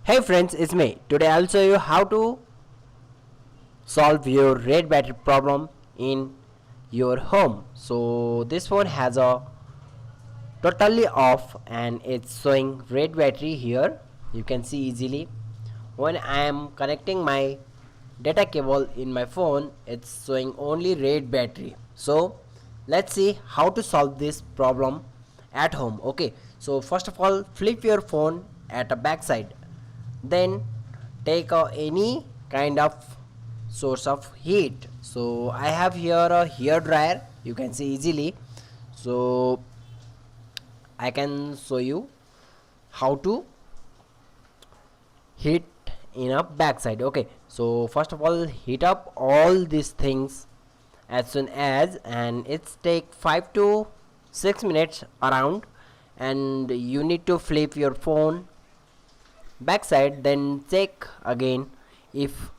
Hey friends, it's me. Today I'll show you how to solve your red battery problem in your home. So this phone has a totally off and it's showing red battery here. You can see easily. When I am connecting my data cable in my phone, it's showing only red battery. So let's see how to solve this problem at home. Okay, so first of all, flip your phone at a backside, then take any kind of source of heat. So I have here a hair dryer, you can see easily. So I can show you how to heat in a backside. Okay, so first of all, heat up all these things as soon as, and it's take 5 to 6 minutes around, and you need to flip your phone backside, then check again. If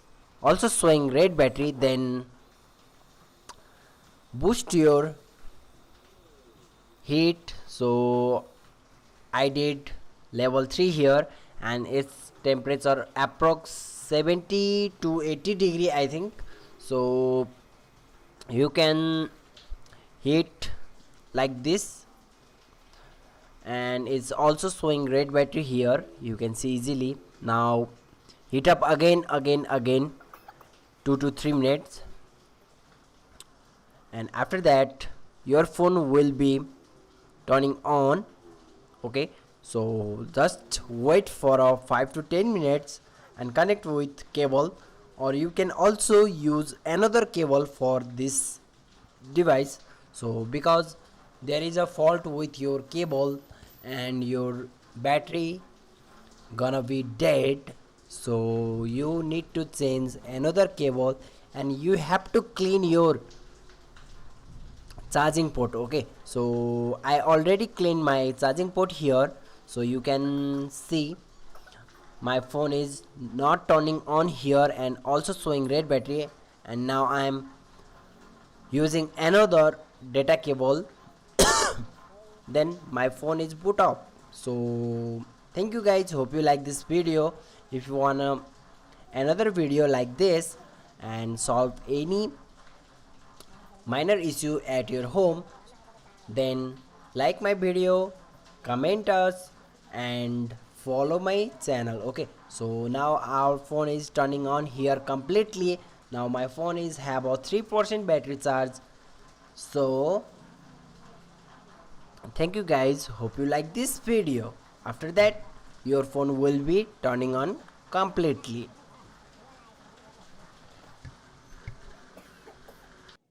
also showing red battery, then boost your heat. So I did level 3 here, and its temperature approx 70 to 80 degree, I think. So you can heat like this, and it's also showing red battery here, you can see easily. Now heat up again 2 to 3 minutes, and after that your phone will be turning on. Okay, so just wait for a 5 to 10 minutes and connect with cable, or you can also use another cable for this device. So because there is a fault with your cable and your battery gonna be dead, so you need to change another cable, and you have to clean your charging port. Okay, so I already cleaned my charging port here, so you can see my phone is not turning on here and also showing red battery. And now I am using another data cable, then my phone is boot up. So thank you guys, hope you like this video. If you wanna another video like this and solve any minor issue at your home, then like my video, comment us, and follow my channel. Okay, so now our phone is turning on here completely. Now my phone is have a 3% battery charge. So thank you guys, hope you like this video. After that your phone will be turning on completely.